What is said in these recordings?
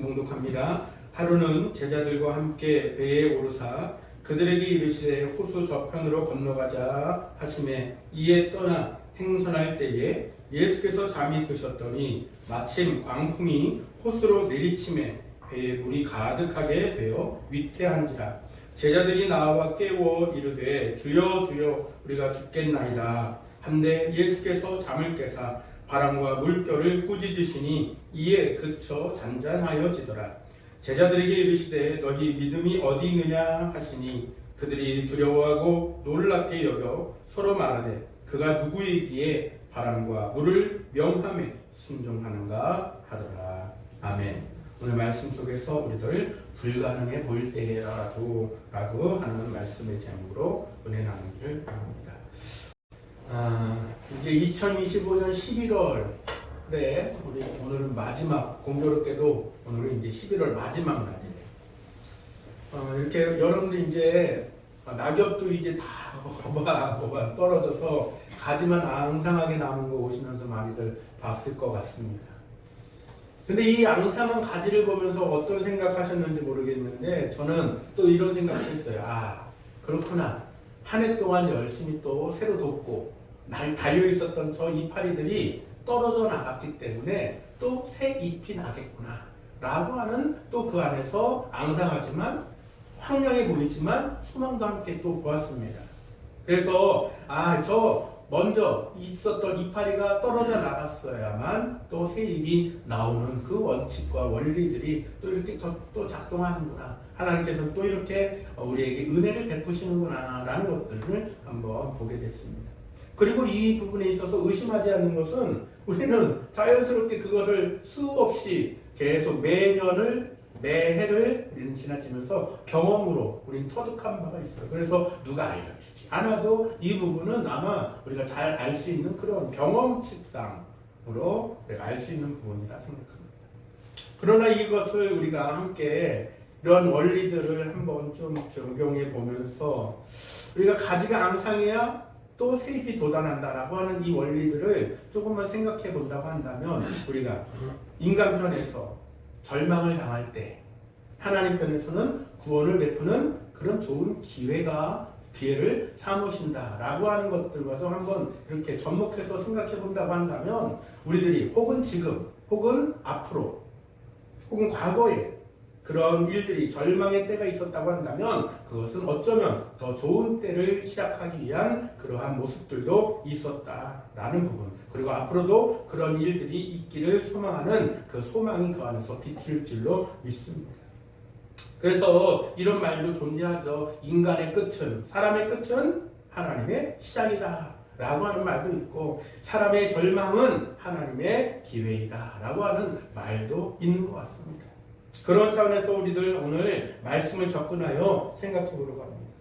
봉독합니다. 하루는 제자들과 함께 배에 오르사 그들에게 이르시되 호수 저편으로 건너가자 하시매 이에 떠나 행선할 때에 예수께서 잠이 드셨더니 마침 광풍이 호수로 내리침에 배에 물이 가득하게 되어 위태한지라. 제자들이 나와 깨워 이르되 주여 주여 우리가 죽겠나이다 한데 예수께서 잠을 깨사 바람과 물결을 꾸짖으시니 이에 그쳐 잔잔하여지더라. 제자들에게 이르시되 너희 믿음이 어디 있느냐 하시니 그들이 두려워하고 놀랍게 여겨 서로 말하되 그가 누구이기에 바람과 물을 명함에 순종하는가 하더라. 아멘. 오늘 말씀 속에서 우리들 불가능해 보일 때라도 라고 하는 말씀의 제목으로 은혜 나누기를 바랍니다. 이제 2025년 11월에 우리 오늘은 마지막, 공교롭게도 오늘은 이제 11월 마지막 날이에요. 이렇게 여러분들 이제 낙엽도 이제 다 거봐 떨어져서 가지만 앙상하게 남은 거 오시면서 많이들 봤을 것 같습니다. 근데 이 앙상한 가지를 보면서 어떤 생각하셨는지 모르겠는데 저는 또 이런 생각을 했어요. 그렇구나. 한 해 동안 열심히 또 새로 돋고 날 달려 있었던 저 이파리들이 떨어져 나갔기 때문에 또 새 잎이 나겠구나 라고 하는 또 그 안에서 앙상하지만 황량해 보이지만 소망도 함께 또 보았습니다. 그래서 저 먼저 있었던 이파리가 떨어져 나갔어야만 또 새 잎이 나오는 그 원칙과 원리들이 또 이렇게 또 작동하는구나. 하나님께서 또 이렇게 우리에게 은혜를 베푸시는구나 라는 것들을 한번 보게 됐습니다. 그리고 이 부분에 있어서 의심하지 않는 것은 우리는 자연스럽게 그것을 수없이 계속 매해를 우리는 지나치면서 경험으로 우리는 터득한 바가 있어요. 그래서 누가 알려주지 않아도 이 부분은 아마 우리가 잘 알 수 있는 그런 경험칙상으로 우리가 알 수 있는 부분이라 생각합니다. 그러나 이것을 우리가 함께 이런 원리들을 한번 좀 적용해 보면서 우리가 가지가 앙상해야 또 새잎이 돋아난다라고 하는 이 원리들을 조금만 생각해 본다고 한다면 우리가 인간 편에서 절망을 당할 때 하나님 편에서는 구원을 베푸는 그런 좋은 기회를 삼으신다라고 하는 것들과도 한번 이렇게 접목해서 생각해 본다고 한다면 우리들이 혹은 지금 혹은 앞으로 혹은 과거에 그런 일들이 절망의 때가 있었다고 한다면 그것은 어쩌면 더 좋은 때를 시작하기 위한 그러한 모습들도 있었다라는 부분, 그리고 앞으로도 그런 일들이 있기를 소망하는 그 소망이 그 안에서 비칠 줄로 믿습니다. 그래서 이런 말도 존재하죠. 인간의 끝은, 사람의 끝은 하나님의 시작이다 라고 하는 말도 있고, 사람의 절망은 하나님의 기회이다 라고 하는 말도 있는 것 같습니다. 그런 차원에서 우리들 오늘 말씀을 접근하여 생각해 보려고 합니다.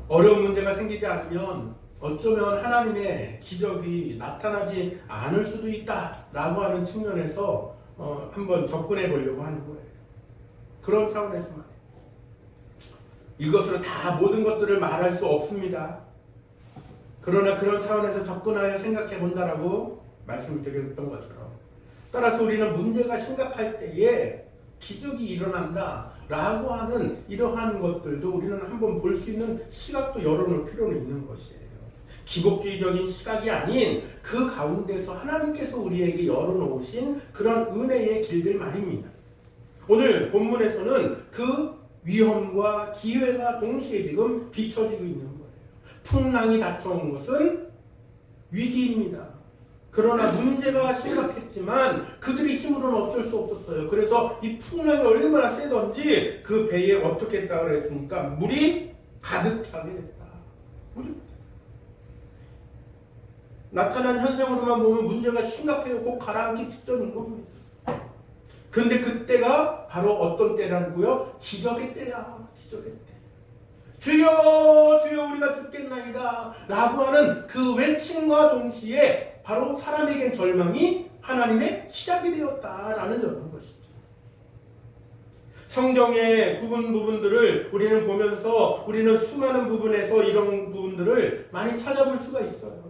어려운 문제가 생기지 않으면 어쩌면 하나님의 기적이 나타나지 않을 수도 있다라고 하는 측면에서 한번 접근해 보려고 하는 거예요. 그런 차원에서 말이에요. 이것으로 다 모든 것들을 말할 수 없습니다. 그러나 그런 차원에서 접근하여 생각해 본다라고 말씀을 드렸던 것처럼, 따라서 우리는 문제가 심각할 때에 기적이 일어난다 라고 하는 이러한 것들도 우리는 한번 볼 수 있는 시각도 열어놓을 필요는 있는 것이에요. 기복주의적인 시각이 아닌 그 가운데서 하나님께서 우리에게 열어놓으신 그런 은혜의 길들 말입니다. 오늘 본문에서는 그 위험과 기회가 동시에 지금 비춰지고 있는 거예요. 풍랑이 닥쳐온 것은 위기입니다. 그러나 문제가 심각했지만 그들의 힘으로는 어쩔 수 없었어요. 그래서 이 풍랑이 얼마나 세던지 그 배에 어떻게 했다고 그랬습니까? 물이 가득하게 됐다. 나타난 현상으로만 보면 문제가 심각해요. 곧 가라앉기 직전인 겁니다. 근데 그때가 바로 어떤 때라고요? 기적의 때야. 기적의 때. 주여 주여 우리가 죽겠나이다 라고 하는 그 외침과 동시에 바로 사람에겐 절망이 하나님의 시작이 되었다라는 것이죠. 성경의 부분들을 우리는 보면서 우리는 수많은 부분에서 이런 부분들을 많이 찾아볼 수가 있어요.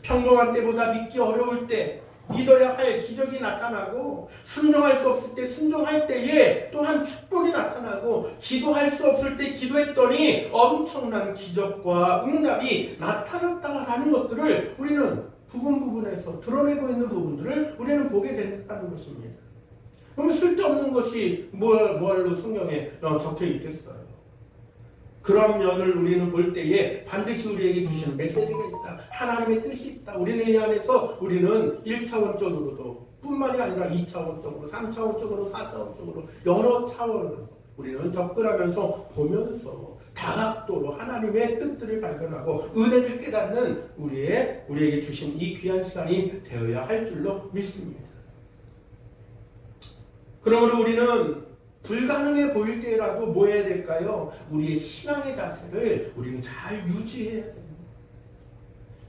평범한 때보다 믿기 어려울 때, 믿어야 할 기적이 나타나고, 순종할 수 없을 때 순종할 때에 또한 축복이 나타나고, 기도할 수 없을 때 기도했더니 엄청난 기적과 응답이 나타났다라는 것들을 우리는 부분에서 드러내고 있는 부분들을 우리는 보게 된다는 것입니다. 그러면 쓸데없는 것이 뭐할로 성경에 적혀 있겠어요? 그런 면을 우리는 볼 때에 반드시 우리에게 주시는 메시지가 있다. 하나님의 뜻이 있다. 우리는 이 안에서 우리는 1차원적으로도 뿐만이 아니라 2차원적으로, 3차원적으로, 4차원적으로 여러 차원으로 우리는 접근하면서 보면서 다각도로 하나님의 뜻들을 발견하고 은혜를 깨닫는 우리에게 주신 이 귀한 시간이 되어야 할 줄로 믿습니다. 그러므로 우리는 불가능해 보일 때라도 뭐 해야 될까요? 우리의 신앙의 자세를 우리는 잘 유지해야 됩니다.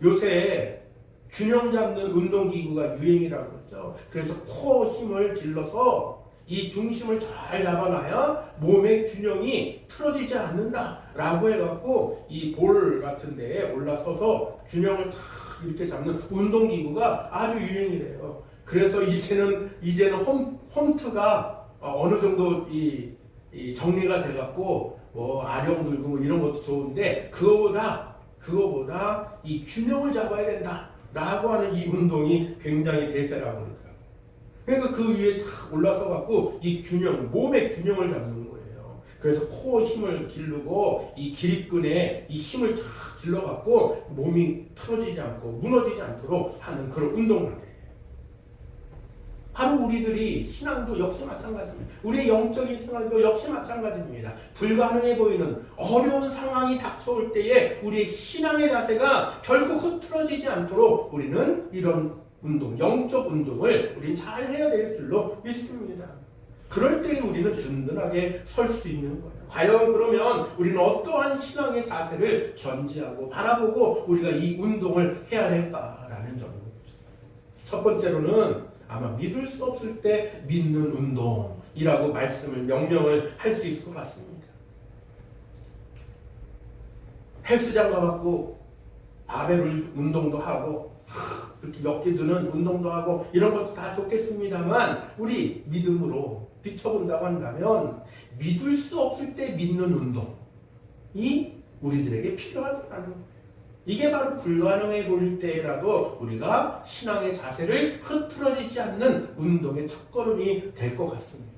요새 균형 잡는 운동기구가 유행이라고 했죠. 그래서 코어 힘을 길러서 이 중심을 잘 잡아놔야 몸의 균형이 틀어지지 않는다라고 해갖고 이 볼 같은 데에 올라서서 균형을 탁 이렇게 잡는 운동기구가 아주 유행이래요. 그래서 이제는 홈트가 어느 정도 이 정리가 돼갖고 뭐 아령 들고 뭐 이런 것도 좋은데 그거보다 이 균형을 잡아야 된다라고 하는 이 운동이 굉장히 대세라고 그러더라고요. 그러니까 그 위에 탁 올라서 갖고 이 균형, 몸의 균형을 잡는 거예요. 그래서 코어 힘을 기르고 이 기립근에 이 힘을 탁 길러 갖고 몸이 틀어지지 않고 무너지지 않도록 하는 그런 운동을 해요. 바로 우리들이 신앙도 역시 마찬가지입니다. 우리의 영적인 생활도 역시 마찬가지입니다. 불가능해 보이는 어려운 상황이 닥쳐올 때에 우리의 신앙의 자세가 결국 흐트러지지 않도록 우리는 이런 운동, 영적 운동을 우리는 잘 해야 될 줄로 믿습니다. 그럴 때에 우리는 든든하게 설 수 있는 거예요. 과연 그러면 우리는 어떠한 신앙의 자세를 견지하고 바라보고 우리가 이 운동을 해야 할까라는 점이죠. 첫 번째로는 아마 믿을 수 없을 때 믿는 운동이라고 명명을 할 수 있을 것 같습니다. 헬스장 가갖고 바벨 운동도 하고 이렇게 역기 드는 운동도 하고 이런 것도 다 좋겠습니다만 우리 믿음으로 비춰본다고 한다면 믿을 수 없을 때 믿는 운동이 우리들에게 필요하다는 거예요. 이게 바로 불가능해 보일 때라도 우리가 신앙의 자세를 흐트러지지 않는 운동의 첫걸음이 될 것 같습니다.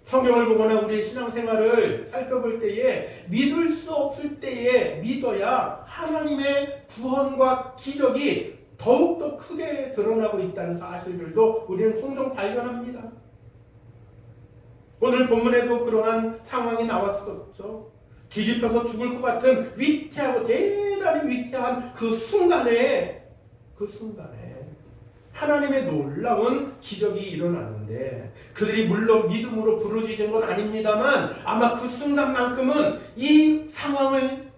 성경을 보거나 우리의 신앙생활을 살펴볼 때에 믿을 수 없을 때에 믿어야 하나님의 구원과 기적이 더욱더 크게 드러나고 있다는 사실들도 우리는 종종 발견합니다. 오늘 본문에도 그러한 상황이 나왔었죠. 뒤집혀서 죽을 것 같은 위태하고 대단히 위태한 그 순간에 하나님의 놀라운 기적이 일어나는데 그들이 물론 믿음으로 부르짖은 건 아닙니다만 아마 그 순간만큼은 이 상황을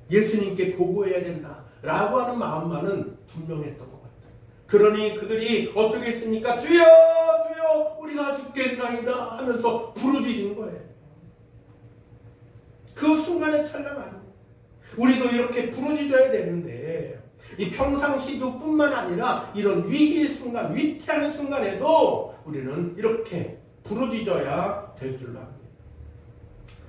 예수님께 보고해야 된다라고 하는 마음만은 분명했던 것 같아요. 그러니 그들이 어떻게 했습니까? 주여 주여 우리가 죽겠나이다 하면서 부르짖은 거예요. 그 순간의 찰나 아닙니다. 우리도 이렇게 부르짖어야 되는데 이 평상시도 뿐만 아니라 이런 위기의 순간, 위태한 순간에도 우리는 이렇게 부르짖어야 될 줄로 압니다.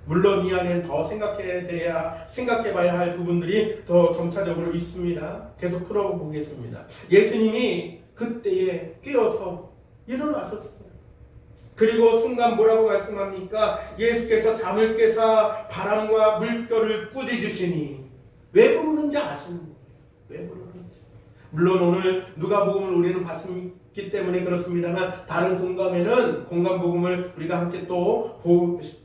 물론 이 안에는 더 생각해봐야 할 부분들이 더 점차적으로 있습니다. 계속 풀어보겠습니다. 예수님이 그때에 깨어서 일어나셨어요. 그리고 순간 뭐라고 말씀합니까? 예수께서 잠을 깨사 바람과 물결을 꾸짖으시니 왜 부르는지 아시는 거예요. 왜 부르는지. 물론 오늘 누가복음을 우리는 봤기 때문에 그렇습니다만 다른 공간복음을 우리가 함께 또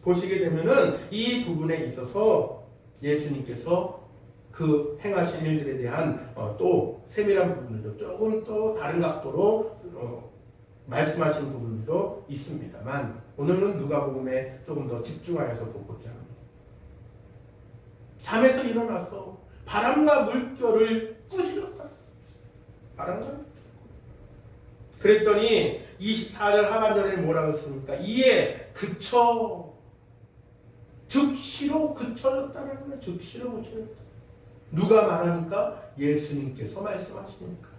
보시게 되면은 이 부분에 있어서 예수님께서 그 행하신 일들에 대한 또 세밀한 부분들도 조금 또 다른 각도로 말씀하시는 부분도 있습니다만 오늘은 누가복음에 조금 더 집중하여서 보고자 합니다. 잠에서 일어나서 바람과 물결을 꾸짖었다. 바람과 물결. 그랬더니 24절 하반절에 뭐라고 했습니까? 이에 그쳐 즉시로 그쳐졌다는 거예요. 즉시로 그쳐졌다. 누가 말하니까? 예수님께서 말씀하시니까.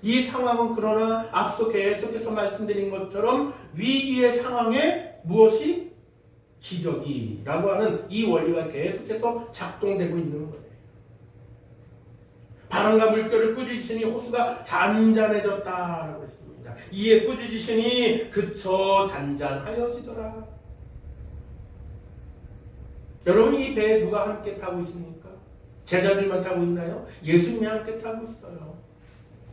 이 상황은 그러나 앞서 계속해서 말씀드린 것처럼 위기의 상황에 무엇이? 기적이라고 하는 이 원리가 계속해서 작동되고 있는 거예요. 바람과 물결을 꾸짖으시니 호수가 잔잔해졌다라고 했습니다. 이에 꾸짖으시니 그쳐 잔잔하여지더라. 여러분, 이 배에 누가 함께 타고 있습니까? 제자들만 타고 있나요? 예수님이 함께 타고 있어요.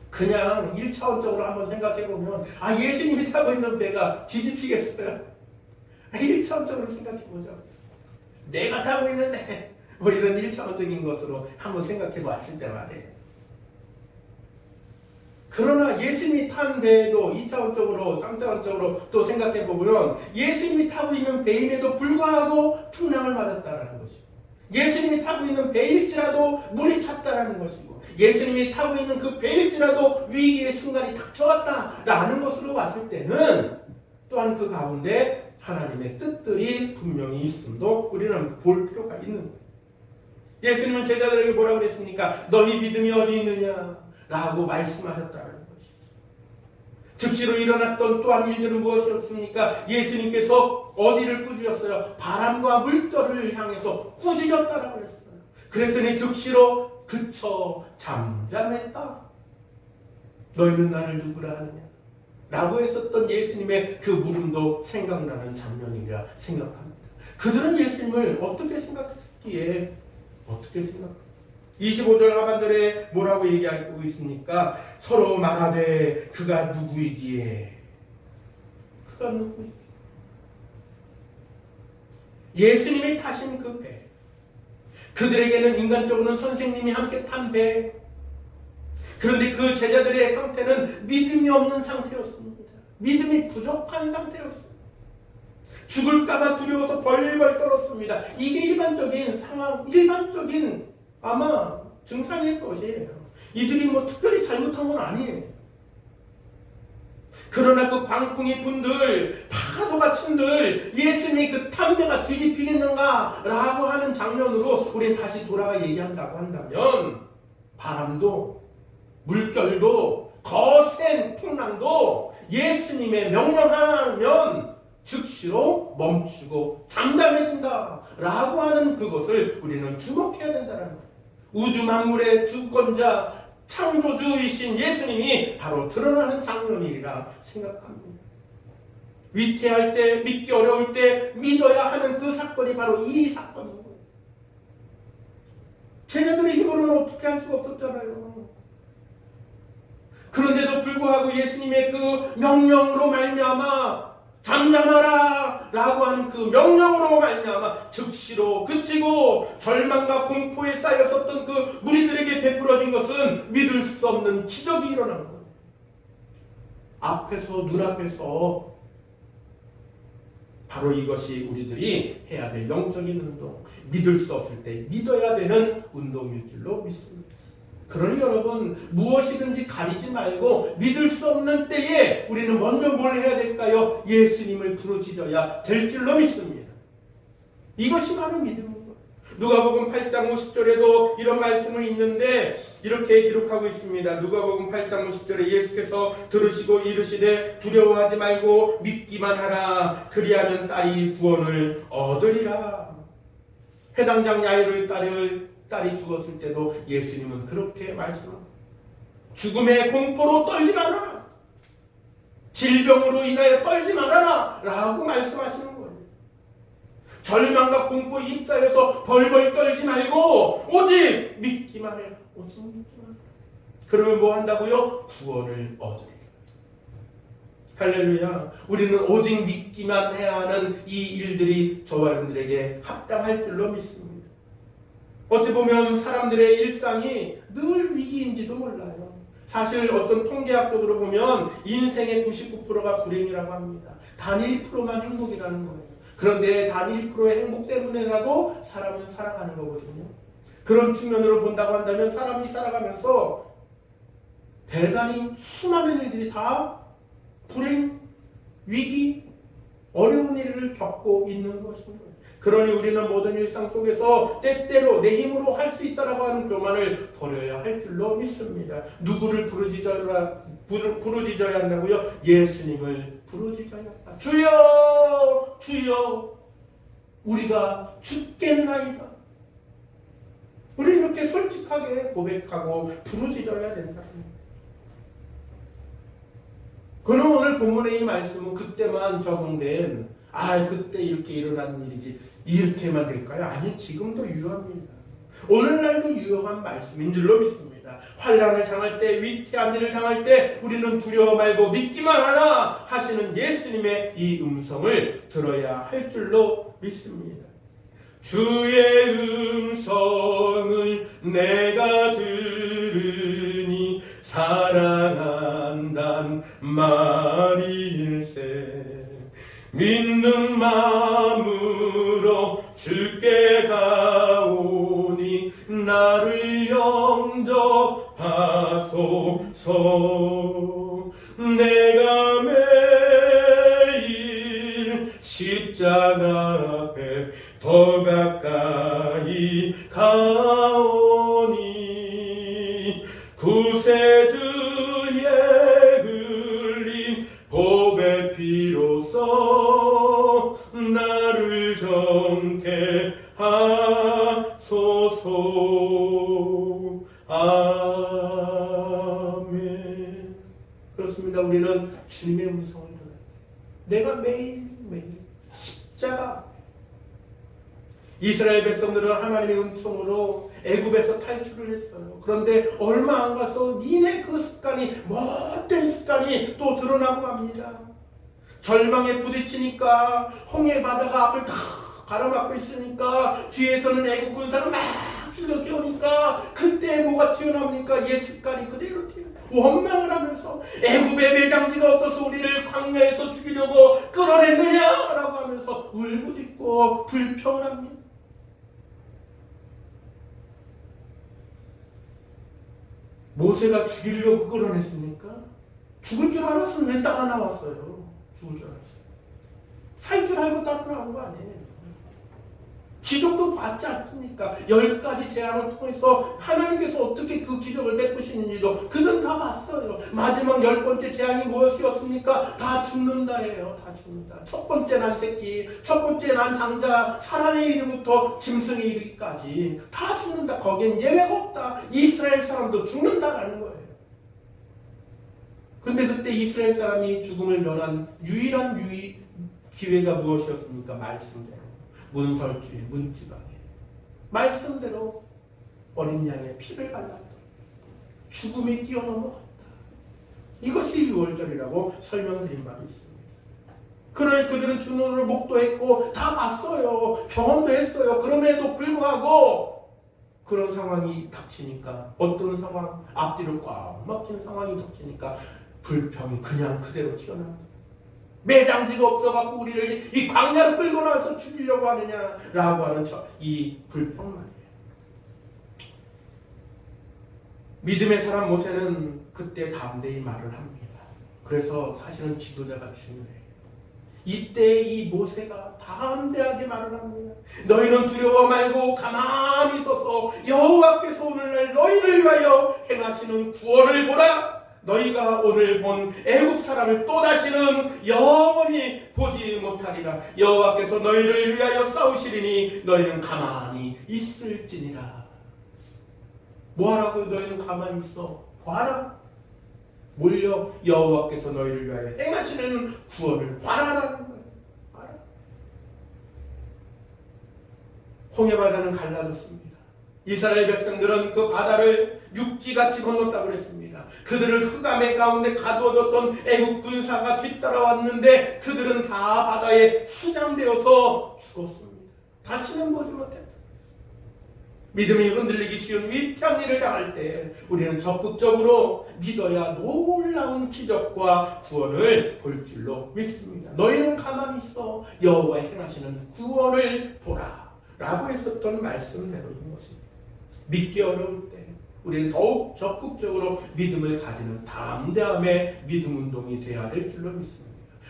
그냥 1차원적으로 한번 생각해보면 예수님이 타고 있는 배가 뒤집히겠어요? 1차원적으로 생각해보죠. 내가 타고 있는데 뭐 이런 1차원적인 것으로 한번 생각해봤을 때 말이에요. 그러나 예수님이 탄 배도 2차원적으로 3차원적으로 또 생각해보면 예수님이 타고 있는 배임에도 불구하고 풍랑을 맞았다라는 것이고, 예수님이 타고 있는 배일지라도 물이 찼다라는 것이고, 예수님이 타고 있는 그 배일지라도 위기의 순간이 닥쳐왔다라는 것으로 봤을 때는 또한 그 가운데 하나님의 뜻들이 분명히 있음도 우리는 볼 필요가 있는 거예요. 예수님은 제자들에게 뭐라고 그랬습니까? 너희 믿음이 어디 있느냐? 라고 말씀하셨다는 것이죠. 즉시로 일어났던 또한 일들은 무엇이었습니까? 예수님께서 어디를 꾸짖었어요? 바람과 물결을 향해서 꾸짖었다라고 했어요. 그랬더니 즉시로 그쳐 잠잠했다. 너희는 나를 누구라 하느냐? 라고 했었던 예수님의 그 물음도 생각나는 장면이라 생각합니다. 그들은 예수님을 어떻게 생각했기에 어떻게 생각합니까? 25절 하반절에 뭐라고 얘기하고 있습니까? 서로 말하되 그가 누구이기에? 그가 누구이기에? 예수님이 타신 그 배, 그들에게는 인간적으로는 선생님이 함께 탄 배, 그런데 그 제자들의 상태는 믿음이 없는 상태였습니다. 믿음이 부족한 상태였습니다. 죽을까봐 두려워서 벌벌 떨었습니다. 이게 일반적인 상황, 일반적인 아마 증상일 것이에요. 이들이 뭐 특별히 잘못한 건 아니에요. 그러나 그 광풍이 분들, 파도가 친들, 예수님이 그 탄배가 뒤집히겠는가? 라고 하는 장면으로 우리는 다시 돌아가 얘기한다고 한다면, 바람도, 물결도, 거센 풍랑도 예수님의 명령하면 즉시로 멈추고 잠잠해진다 라고 하는 그것을 우리는 주목해야 된다는 거예요. 우주 만물의 주권자 창조주이신 예수님이 바로 드러나는 장면이라 생각합니다. 위태할 때, 믿기 어려울 때 믿어야 하는 그 사건이 바로 이 사건인 거예요. 제자들의 힘으로는 어떻게 할 수가 없었잖아요. 그런데도 불구하고 예수님의 그 명령으로 말미암아 잠잠하라 라고 하는 그 명령으로 말미암아 즉시로 그치고 절망과 공포에 쌓였었던 그 무리들에게 베풀어진 것은 믿을 수 없는 기적이 일어난 거예요. 앞에서, 눈앞에서 바로 이것이 우리들이 해야 될 영적인 운동, 믿을 수 없을 때 믿어야 되는 운동일 줄로 믿습니다. 그러니 여러분, 무엇이든지 가리지 말고 믿을 수 없는 때에 우리는 먼저 뭘 해야 될까요? 예수님을 부르짖어야 될 줄로 믿습니다. 이것이 바로 믿음인 거예요. 누가복음 8장 50절에도 이런 말씀이 있는데 이렇게 기록하고 있습니다. 누가복음 8장 50절에 예수께서 들으시고 이르시되 두려워하지 말고 믿기만 하라. 그리하면 딸이 구원을 얻으리라. 해당장 야이로의 딸이 죽었을 때도 예수님은 그렇게 말씀합니다. 죽음의 공포로 떨지 말아라. 질병으로 인하여 떨지 말아라. 라고 말씀하시는 거예요. 절망과 공포에 휩싸여서 벌벌 떨지 말고 오직 믿기만 해라. 오직 믿기만 해라. 그러면 뭐 한다고요? 구원을 얻으리라. 할렐루야. 우리는 오직 믿기만 해야 하는 이 일들이 저와 여러분들에게 합당할 줄로 믿습니다. 어찌 보면 사람들의 일상이 늘 위기인지도 몰라요. 사실 어떤 통계학적으로 보면 인생의 99%가 불행이라고 합니다. 단 1%만 행복이라는 거예요. 그런데 단 1%의 행복 때문에라도 사람은 살아가는 거거든요. 그런 측면으로 본다고 한다면 사람이 살아가면서 대단히 수많은 일들이 다 불행, 위기, 어려운 일을 겪고 있는 것인 거예요. 그러니 우리는 모든 일상 속에서 때때로 내 힘으로 할 수 있다라고 하는 교만을 버려야 할 줄로 믿습니다. 누구를 부르짖어야 한다고요? 예수님을 부르짖어야 한다. 주여 주여 우리가 죽겠나이다. 우리는 이렇게 솔직하게 고백하고 부르짖어야 된다. 그럼 오늘 본문의 이 말씀은 그때만 적용된 그때 이렇게 일어난 일이지 이렇게만 될까요? 아니, 지금도 유효합니다. 오늘날도 유효한 말씀인 줄로 믿습니다. 환난을 당할 때, 위태한 일을 당할 때 우리는 두려워 말고 믿기만 하라 하시는 예수님의 이 음성을 들어야 할 줄로 믿습니다. 주의 음성을 내가 들으니 사랑한단 말일세. 믿는 마음으로 주께 가오니 나를 영접하소서. 내가 매일 십자가 앞에 더 가까이 가오니 구세주의 흘린 보배 피로써 나를 정케 하소서. 아멘. 그렇습니다. 우리는 주님의 음성을 들어요. 내가 매일매일 십자가 이스라엘 백성들은 하나님의 은총으로 애굽에서 탈출을 했어요. 그런데 얼마 안 가서 니네 그 습관이 못된 습관이 또 드러나고 맙니다. 절망에 부딪히니까 홍해 바다가 앞을 다 가로막고 있으니까 뒤에서는 애굽 군사가 막 줄여기 오니까 그때 뭐가 튀어나옵니까? 옛 습관이 그대로 튀어나옵니다. 원망을 하면서 애굽에 매장지가 없어서 우리를 광야에서 죽이려고 끌어냈느냐라고 하면서 울부짖고 불평을 합니다. 모세가 죽이려고 끌어냈습니까? 죽을 줄 알았으면 왜 따라 나왔어요? 죽을 줄 알았어요. 살 줄 알고 따라 나온 거 아니에요. 기적도 봤지 않습니까? 10가지 재앙을 통해서 하나님께서 어떻게 그 기적을 베푸시는지도 그들은 다 봤어요. 마지막 10번째 재앙이 무엇이었습니까? 다 죽는다예요. 다 죽는다. 첫 번째 난 새끼, 첫 번째 난 장자, 사람의 이름부터 짐승의 이르기까지 다 죽는다. 거기엔 예외가 없다. 이스라엘 사람도 죽는다라는 거예요. 근데 그때 이스라엘 사람이 죽음을 면한 유일한 기회가 무엇이었습니까? 말씀대로. 문설주에 문지방에 말씀대로 어린 양의 피를 발랐다. 죽음이 뛰어넘어갔다. 이것이 6월절이라고 설명드린 바가 있습니다. 그러니 그들은 두 눈으로 목도했고 다 봤어요. 경험도 했어요. 그럼에도 불구하고 그런 상황이 닥치니까 어떤 상황? 앞뒤로 꽉 막힌 상황이 닥치니까 불평이 그냥 그대로 튀어나옵니다. 매장지가 없어갖고 우리를 이 광야로 끌고 나와서 죽이려고 하느냐라고 하는 이 불평 말이에요. 믿음의 사람 모세는 그때 담대히 말을 합니다. 그래서 사실은 지도자가 중요해요. 이때 이 모세가 담대하게 말을 합니다. 너희는 두려워 말고 가만히 서서 여호와께서 오늘날 너희를 위하여 행하시는 구원을 보라. 너희가 오늘 본 애굽 사람을 또다시는 영원히 보지 못하리라. 여호와께서 너희를 위하여 싸우시리니 너희는 가만히 있을지니라. 뭐하라고 너희는 가만히 있어? 봐라. 몰려 여호와께서 너희를 위하여 행하시는 구원을 봐라라는 거예요. 봐라. 홍해 바다는 갈라졌습니다. 이스라엘 백성들은 그 바다를 육지같이 건넜다고 그랬습니다. 그들을 흑암의 가운데 가두어뒀던 애국 군사가 뒤따라왔는데 그들은 다 바다에 수장되어서 죽었습니다. 다시는 보지 못했다. 믿음이 흔들리기 쉬운 위태한 일을 당할 때 우리는 적극적으로 믿어야 놀라운 기적과 구원을 볼 줄로 믿습니다. 너희는 가만히 있어 여호와의 행하시는 구원을 보라 라고 했었던 말씀대로인 것입니다. 믿기 어려울 때 우리는 더욱 적극적으로 믿음을 가지는 담대함의 믿음 운동이 되어야 될 줄로 믿습니다.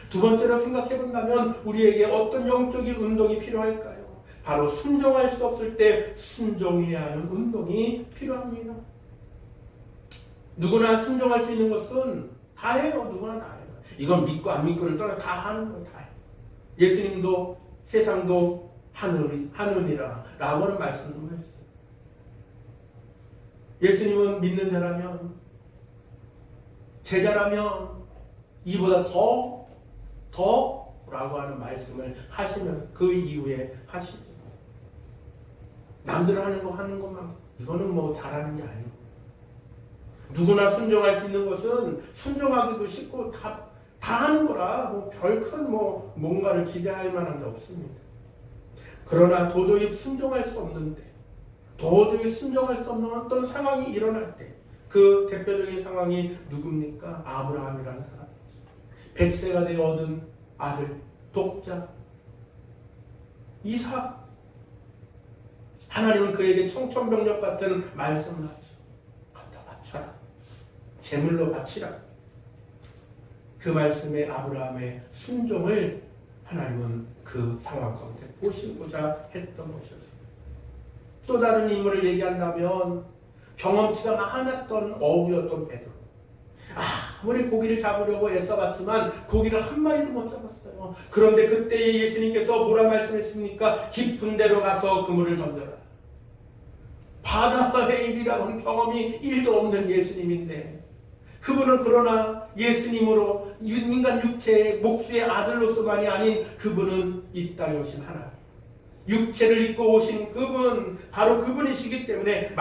두 번째로 생각해 본다면 우리에게 어떤 영적인 운동이 필요할까요? 바로 순종할 수 없을 때 순종해야 하는 운동이 필요합니다. 누구나 순종할 수 있는 것은 다 해요. 누구나 다 해요. 이건 믿고 안 믿고를 떠나 다 하는 거예요. 다 해요. 예수님도 세상도 하느니라 라고 하는 말씀을 했어요. 예수님은 믿는 자라면, 제자라면 이보다 더 라고 하는 말씀을 하시면 그 이후에 하시죠. 남들 하는 것만 이거는 뭐 잘하는 게 아니고, 누구나 순종할 수 있는 것은 순종하기도 쉽고 다 하는 거라 뭐 별큰 뭔가를 기대할 만한 게 없습니다. 그러나 도저히 순종할 수 없는 어떤 상황이 일어날 때, 그 대표적인 상황이 누굽니까? 아브라함이라는 사람이죠. 100세가 되어 얻은 아들, 독자 이삭. 하나님은 그에게 청천벽력 같은 말씀을 하죠. 갖다 바쳐라. 제물로 바치라. 그 말씀에 아브라함의 순종을 하나님은 그 상황 가운데 보시고자 했던 것이었습니다. 또 다른 인물을 얘기한다면 경험치가 많았던 어부였던 베드로. 아무리 고기를 잡으려고 애써봤지만 고기를 한 마리도 못 잡았어요. 그런데 그때 예수님께서 뭐라 말씀했습니까? 깊은 데로 가서 그물을 던져라. 바다의 일이라고는 경험이 1도 없는 예수님인데, 그분은 그러나 예수님으로 인간 육체의 목수의 아들로서만이 아닌 그분은 이 땅에 오신 하나님, 육체를 입고 오신 그분, 바로 그분이시기 때문에 그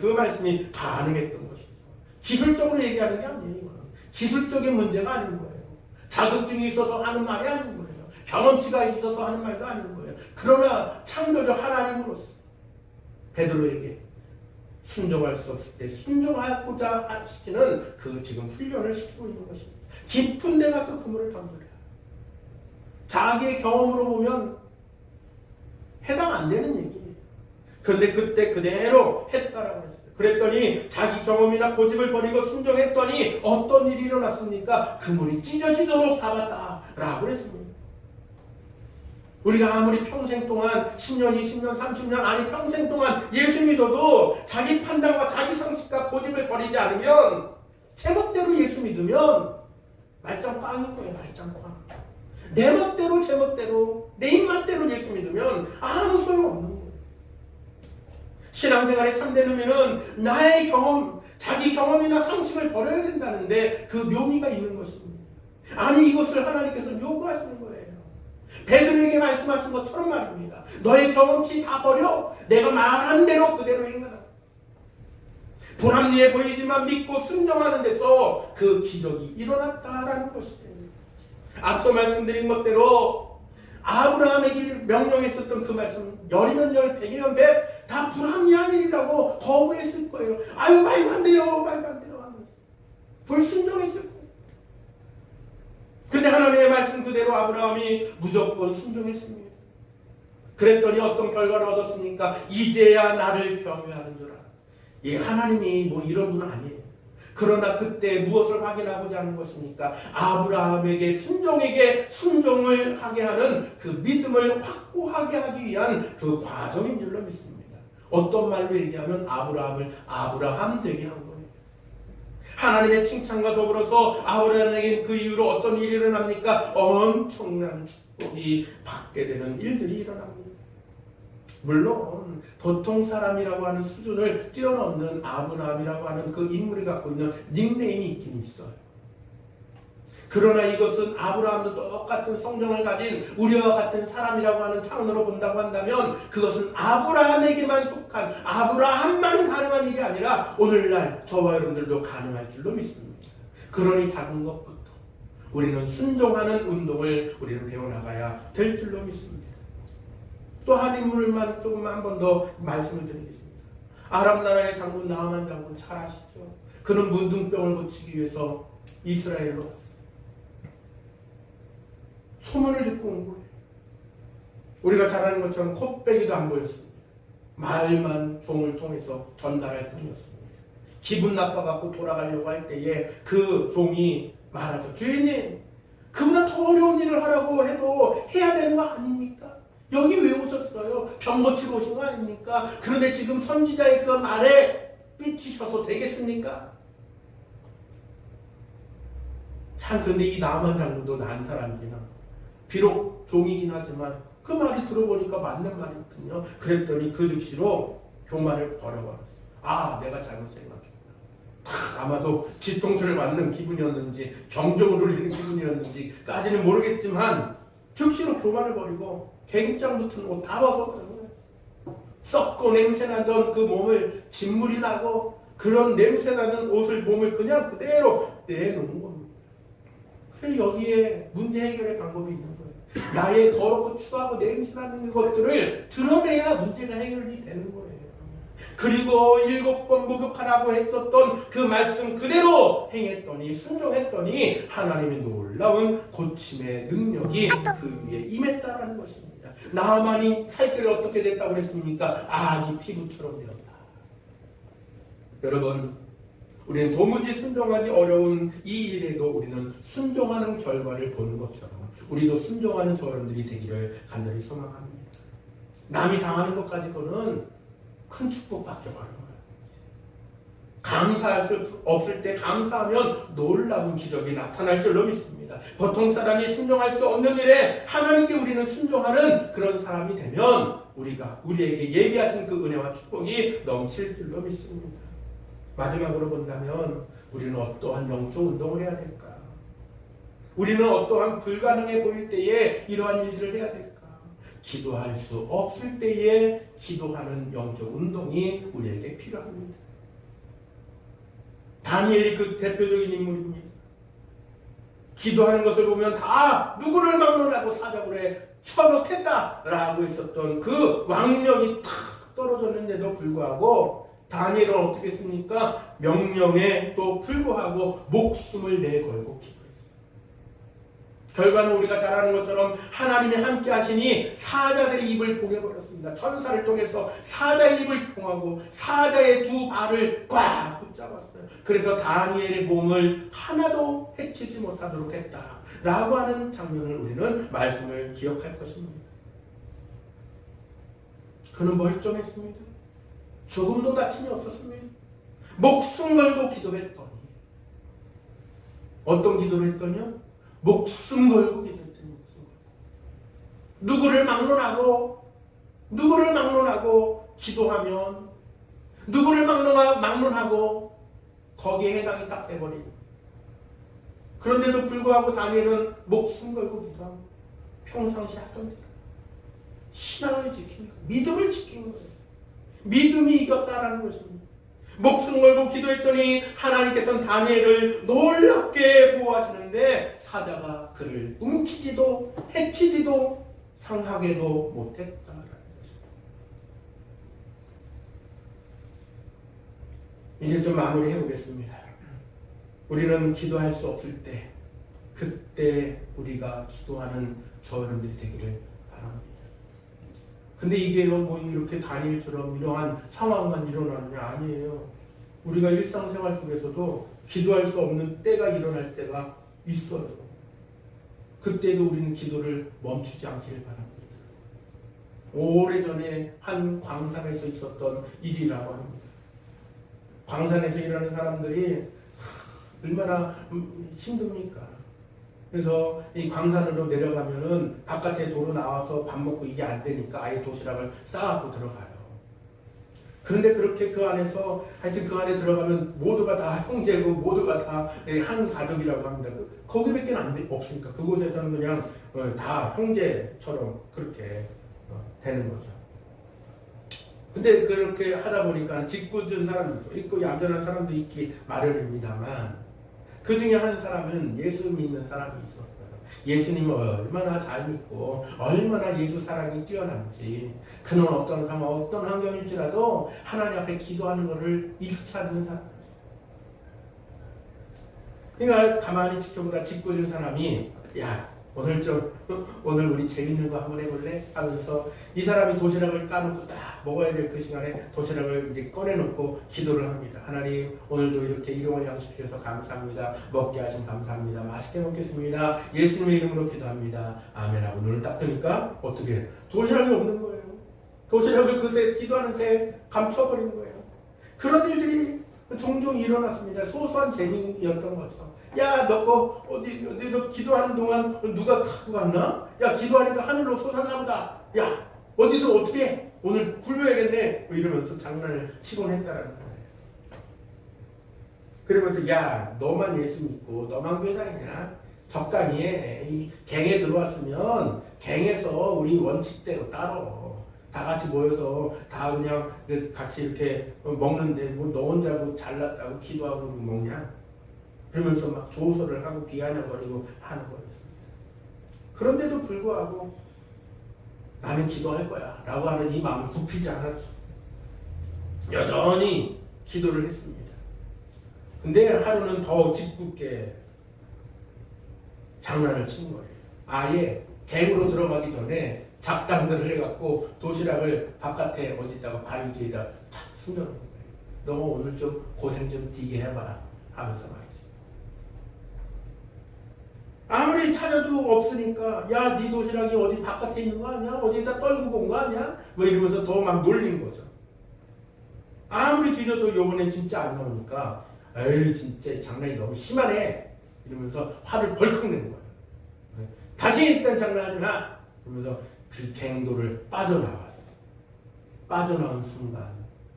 말씀이 가능했던 것이죠. 기술적으로 얘기하는 게 아니에요. 이거는 기술적인 문제가 아닌 거예요. 자격증이 있어서 하는 말이 아닌 거예요. 경험치가 있어서 하는 말도 아닌 거예요. 그러나 창조주 하나님으로서 베드로에게 순종할 수 없을 때 순종하고자 하시는 그 지금 훈련을 시키고 있는 것입니다. 깊은 데 가서 그물을 던져라. 자기의 경험으로 보면 해당 안 되는 얘기예요. 그런데 그때 그대로 했다라고 했어요. 그랬더니 자기 경험이나 고집을 버리고 순종했더니 어떤 일이 일어났습니까? 그물이 찢어지도록 잡았다라고 했습니다. 우리가 아무리 평생 동안 10년, 20년, 30년, 아니 평생 동안 예수 믿어도 자기 판단과 자기 상식과 고집을 버리지 않으면, 제멋대로 예수 믿으면 말짱 꽝인 거예요. 말짱 꽝. 내 멋대로 제 멋대로 내 입맛대로 예수 믿으면 아무 소용없는 거예요. 신앙생활의 참된 의미는 나의 경험, 자기 경험이나 상식을 버려야 된다는데 그 묘미가 있는 것입니다. 아니 이것을 하나님께서 요구하시는 거예요. 베드로에게 말씀하신 것처럼 말입니다. 너의 경험치 다 버려. 내가 말한 대로 그대로 행하라. 불합리해 보이지만 믿고 순종하는 데서 그 기적이 일어났다라는 것이에요. 앞서 말씀드린 것대로 아브라함에게 명령했었던 그 말씀, 열이면 열, 백이면 백, 다 불합리한 일이라고 거부했을 거예요. 아유 말도 안 돼요, 말도 안 돼요 하면서 불순종했을 거예요. 근데 하나님의 말씀 그대로 아브라함이 무조건 순종했습니다. 그랬더니 어떤 결과를 얻었습니까? 이제야 나를 경외하는 줄 알아. 예, 하나님이 뭐 이런 분은 아니에요. 그러나 그때 무엇을 확인하고자 하는 것입니까? 아브라함에게 순종을 하게 하는 그 믿음을 확고하게 하기 위한 그 과정인 줄로 믿습니다. 어떤 말로 얘기하면 아브라함을 아브라함 되게 한 거예요. 하나님의 칭찬과 더불어서 아브라함에게 그 이후로 어떤 일이 일어납니까? 엄청난 축복이 받게 되는 일들이 일어납니다. 물론 보통 사람이라고 하는 수준을 뛰어넘는 아브라함이라고 하는 그 인물이 갖고 있는 닉네임이 있긴 있어요. 그러나 이것은 아브라함도 똑같은 성정을 가진 우리와 같은 사람이라고 하는 차원으로 본다고 한다면 그것은 아브라함에게만 속한, 아브라함만 가능한 일이 아니라 오늘날 저와 여러분들도 가능할 줄로 믿습니다. 그러니 작은 것부터 우리는 순종하는 운동을 우리는 배워나가야 될 줄로 믿습니다. 또 한 인물만 조금만 한 번 더 말씀을 드리겠습니다. 아람 나라의 장군 나아만 장군 잘 아시죠? 그는 문둥병을 고치기 위해서 이스라엘로 왔어요. 소문을 듣고 온 거예요. 우리가 잘 아는 것처럼 콧배기도 안 보였습니다. 말만 종을 통해서 전달할 뿐이었습니다. 기분 나빠갖고 돌아가려고 할 때에 그 종이 말하죠. 주인님, 그보다 더 어려운 일을 하라고 해도 해야 되는 거 아닙니까? 여기 왜 오셨어요? 병 고치러 오신 거 아닙니까? 그런데 지금 선지자의 그 말에 삐치셔서 되겠습니까? 참, 근데 이 나만 장군도 난 사람이긴 합니다. 비록 종이긴 하지만 그 말이 들어보니까 맞는 말이거든요. 그랬더니 그 즉시로 교만을 버려버렸어요. 아, 내가 잘못 생각했구나. 아마도 뒤통수를 맞는 기분이었는지 경종을 울리는 기분이었는지까지는 모르겠지만 즉시로 교만을 버리고 계급장 붙은 옷 다 벗어버린 거예요. 썩고 냄새나던 그 몸을 진물이 나고 그런 냄새나는 옷을 몸을 그냥 그대로 내놓은 겁니다. 그래서 여기에 문제 해결의 방법이 있는 거예요. 나의 더럽고 추하고 냄새나는 것들을 드러내야 문제가 해결이 되는 거예요. 그리고 7번 목욕하라고 했었던 그 말씀 그대로 행했더니 순종했더니 하나님의 놀라운 고침의 능력이 그 위에 임했다라는 것입니다. 나만이 살 길이 어떻게 됐다고 했습니까? 아기 피부처럼 되었다. 여러분, 우리는 도무지 순종하기 어려운 이 일에도 우리는 순종하는 결과를 보는 것처럼 우리도 순종하는 저런들이 되기를 간절히 소망합니다. 남이 당하는 것 가지고는 큰 축복밖에 없는 거예요. 감사할 수 없을 때 감사하면 놀라운 기적이 나타날 줄로 믿습니다. 보통 사람이 순종할 수 없는 일에 하나님께 우리는 순종하는 그런 사람이 되면 우리에게 예비하신 그 은혜와 축복이 넘칠 줄로 믿습니다. 마지막으로 본다면 우리는 어떠한 영적 운동을 해야 될까? 우리는 어떠한 불가능해 보일 때에 이러한 일들을 해야 될까? 기도할 수 없을 때에 기도하는 영적 운동이 우리에게 필요합니다. 다니엘이 그 대표적인 인물입니다. 기도하는 것을 보면 다 누구를 막론하고 사자굴에 쳐넣겠다라고 했었던 그 왕명이 탁 떨어졌는데도 불구하고 다니엘은 어떻게 했습니까? 명령에 또 불구하고 목숨을 내걸고 기도했어요. 결과는 우리가 잘 아는 것처럼 하나님이 함께 하시니 사자들의 입을 봉해버렸습니다. 천사를 통해서 사자의 입을 봉하고 사자의 두 발을 꽉 붙잡았어요. 그래서 다니엘의 몸을 하나도 해치지 못하도록 했다라고 하는 장면을 우리는 말씀을 기억할 것입니다. 그는 멀쩡했습니다. 조금도 다침이 없었습니다. 목숨 걸고 기도했더니 어떤 기도를 했더니요? 목숨 걸고 기도했더니 누구를 막론하고 기도하면 누구를 막론하고 거기에 해당이 딱 돼버립니다. 그런데도 불구하고 다니엘은 목숨 걸고 기도합니다. 평상시 하던 일. 신앙을 지킨 거예요. 믿음을 지킨 거예요. 믿음이 이겼다라는 것입니다. 목숨 걸고 기도했더니 하나님께서는 다니엘을 놀랍게 보호하시는데 사자가 그를 움키지도 해치지도 상하게도 못했다라는 것입니다. 이제 좀 마무리해 보겠습니다. 우리는 기도할 수 없을 때 그때 우리가 기도하는 저여러분들이 되기를 바랍니다. 근데 이게 뭐 이렇게 다니엘처럼 이러한 상황만 일어나느냐? 아니에요. 우리가 일상생활 속에서도 기도할 수 없는 때가 일어날 때가 있어요. 그때도 우리는 기도를 멈추지 않기를 바랍니다. 오래전에 한 광산에서 있었던 일이라고 합니다. 광산에서 일하는 사람들이 얼마나 힘듭니까? 그래서 이 광산으로 내려가면은 바깥에 도로 나와서 밥 먹고 이게 안 되니까 아예 도시락을 싸갖고 들어가요. 그런데 그렇게 그 안에서 하여튼 그 안에 들어가면 모두가 다 형제고 모두가 다 한 가족이라고 합니다. 거기밖에 없으니까 그곳에서는 그냥 다 형제처럼 그렇게 되는 거죠. 근데 그렇게 하다 보니까 짓궂은 사람도 있고 얌전한 사람도 있기 마련입니다만 그 중에 한 사람은 예수 믿는 사람이 있었어요. 예수님을 얼마나 잘 믿고 얼마나 예수 사랑이 뛰어난지 그는 어떤 상황 어떤 환경일지라도 하나님 앞에 기도하는 것을 잃지 않는 사람. 그러니까 가만히 지켜보다 짓궂은 사람이 야 오늘 우리 재밌는 거 한번 해볼래? 하면서 이 사람이 도시락을 까놓고 딱 먹어야 될 그 시간에 도시락을 이제 꺼내놓고 기도를 합니다. 하나님, 오늘도 이렇게 일용할 양식 주셔서 감사합니다. 먹게 하신 감사합니다. 맛있게 먹겠습니다. 예수님의 이름으로 기도합니다. 아멘 하고 눈을 딱 뜨니까 어떻게 도시락이 없는 거예요. 도시락을 그새 기도하는 새에 감춰버린 거예요. 그런 일들이 종종 일어났습니다. 소소한 재미였던 거죠. 야, 너 너 기도하는 동안 누가 갖고 갔나? 야, 기도하니까 하늘로 솟았나 보다. 야, 어디서 어떻게 해? 오늘 굶어야겠네. 뭐 이러면서 장난을 치곤 했다라는 거예요. 그러면서 야, 너만 예수 믿고 너만 교회 다니냐? 적당히 해. 이 갱에 들어왔으면 갱에서 우리 원칙대로 따로 다 같이 모여서 다 그냥 같이 이렇게 먹는데 뭐 너 혼자 뭐 잘났다고 기도하고 먹냐? 그러면서 막 조소를 하고 비아냥거리고 하는 거였습니다. 그런데도 불구하고 나는 기도할 거야 라고 하는 이 마음을 굽히지 않았죠. 여전히 기도를 했습니다. 근데 하루는 더 짓궂게 장난을 친 거예요. 아예 갱으로 들어가기 전에 잡담들을 해갖고 도시락을 바깥에 어디다가 바위 뒤에다 탁 숨겨놓은 거예요. 너 오늘 좀 고생 좀 되게 해봐라 하면서 말이죠. 아무리 찾아도 없으니까 야, 네 도시락이 어디 바깥에 있는 거 아니야? 어디다 떨고 본 거 아니야? 뭐 이러면서 더 막 놀린 거죠. 아무리 뒤져도 요번엔 진짜 안 나오니까 에이 진짜 장난이 너무 심하네 이러면서 화를 벌컥 내는 거예요. 다시 일단 장난하지 마 그러면서 그 갱도를 빠져나왔어. 빠져나온 순간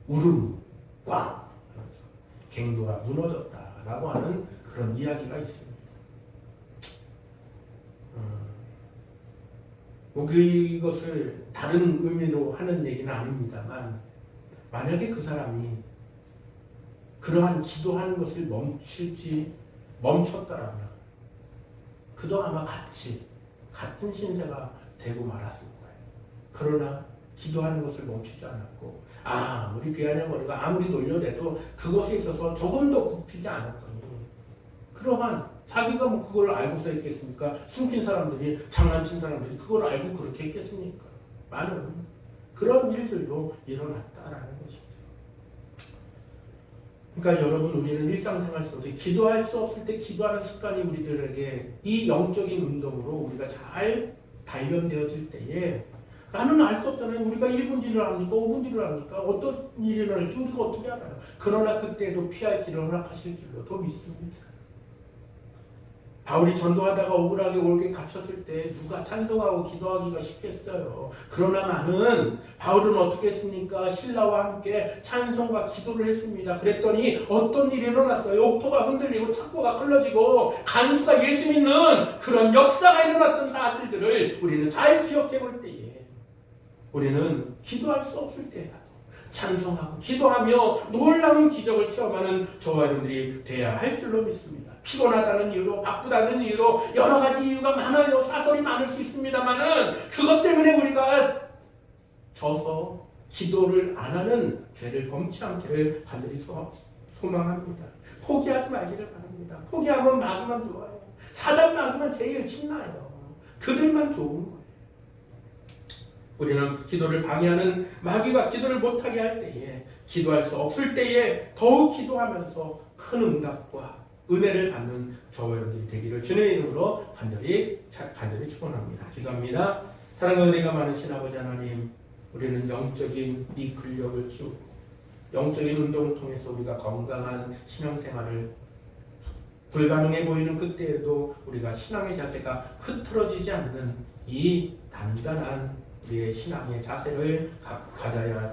우르르 꽝 갱도가 무너졌다라고 하는 그런 이야기가 있습니다. 뭐 그것을 다른 의미로 하는 얘기는 아닙니다만 만약에 그 사람이 그러한 기도하는 것을 멈췄다라면 그도 아마 같은 신세가 되고 말았을 거예요. 그러나 기도하는 것을 멈추지 않았고 우리 비아냥거리가 아무리 놀려대도 그것에 있어서 조금 더 굽히지 않았더니 그러한 자기가 뭐 그걸 알고서 했겠습니까? 숨긴 사람들이 장난친 사람들이 그걸 알고 그렇게 했겠습니까? 많은 그런 일들도 일어났다라는 것이죠. 그러니까 여러분 우리는 일상생활 속에 기도할 수 없을 때 기도하는 습관이 우리들에게 이 영적인 운동으로 우리가 잘 단련되어질 때에 나는 알 수 없잖아요. 우리가 1분 뒤를 합니까? 5분 뒤를 합니까? 어떤 일이 일어날지 우리가 어떻게 알아요? 그러나 그때도 피할 길을 허락하실 줄로도 믿습니다. 바울이 전도하다가 억울하게 올게 갇혔을 때 누가 찬송하고 기도하기가 쉽겠어요. 그러나마는 바울은 어떻게 했습니까? 신라와 함께 찬송과 기도를 했습니다. 그랬더니 어떤 일이 일어났어요? 옥토가 흔들리고 창고가 흘러지고 간수가 예수 믿는 그런 역사가 일어났던 사실들을 우리는 잘 기억해 볼 때에 우리는 기도할 수 없을 때라도 찬송하고 기도하며 놀라운 기적을 체험하는 저와 여러분들이 돼야 할 줄로 믿습니다. 피곤하다는 이유로 바쁘다는 이유로 여러 가지 이유가 많아요. 사설이 많을 수 있습니다만은 그것 때문에 우리가 져서 기도를 안 하는 죄를 범치 않기를 간절히 소망합니다. 포기하지 말기를 바랍니다. 포기하면 마귀만 좋아요. 사단 마귀만 제일 신나요. 그들만 좋은 거예요. 우리는 기도를 방해하는 마귀가 기도를 못하게 할 때에 기도할 수 없을 때에 더욱 기도하면서 큰 응답과 은혜를 받는 저와 여러분들이 되기를 주님의 이름으로 간절히 축원합니다. 기도합니다. 사랑과 은혜가 많으신 아버지 하나님, 우리는 영적인 이 근력을 키우고 영적인 운동을 통해서 우리가 건강한 신앙생활을 불가능해 보이는 그때에도 우리가 신앙의 자세가 흐트러지지 않는 이 단단한 우리의 신앙의 자세를 가져야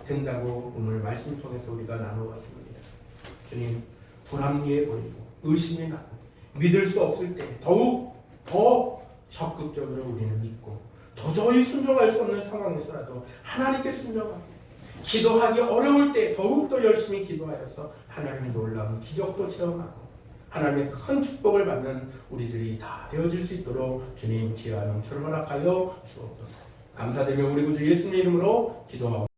된다고 오늘 말씀 통해서 우리가 나눠봤습니다. 주님, 불합리해 보이고 의심이 나고 믿을 수 없을 때 더욱 더 적극적으로 우리는 믿고 도저히 순종할 수 없는 상황에서라도 하나님께 순종하고 기도하기 어려울 때 더욱더 열심히 기도하여서 하나님의 놀라운 기적도 체험하고 하나님의 큰 축복을 받는 우리들이 다 되어질 수 있도록 주님 지혜와 넘쳐를 허락하여 주옵소서. 감사드리며 우리 구주 예수님의 이름으로 기도하옵소서.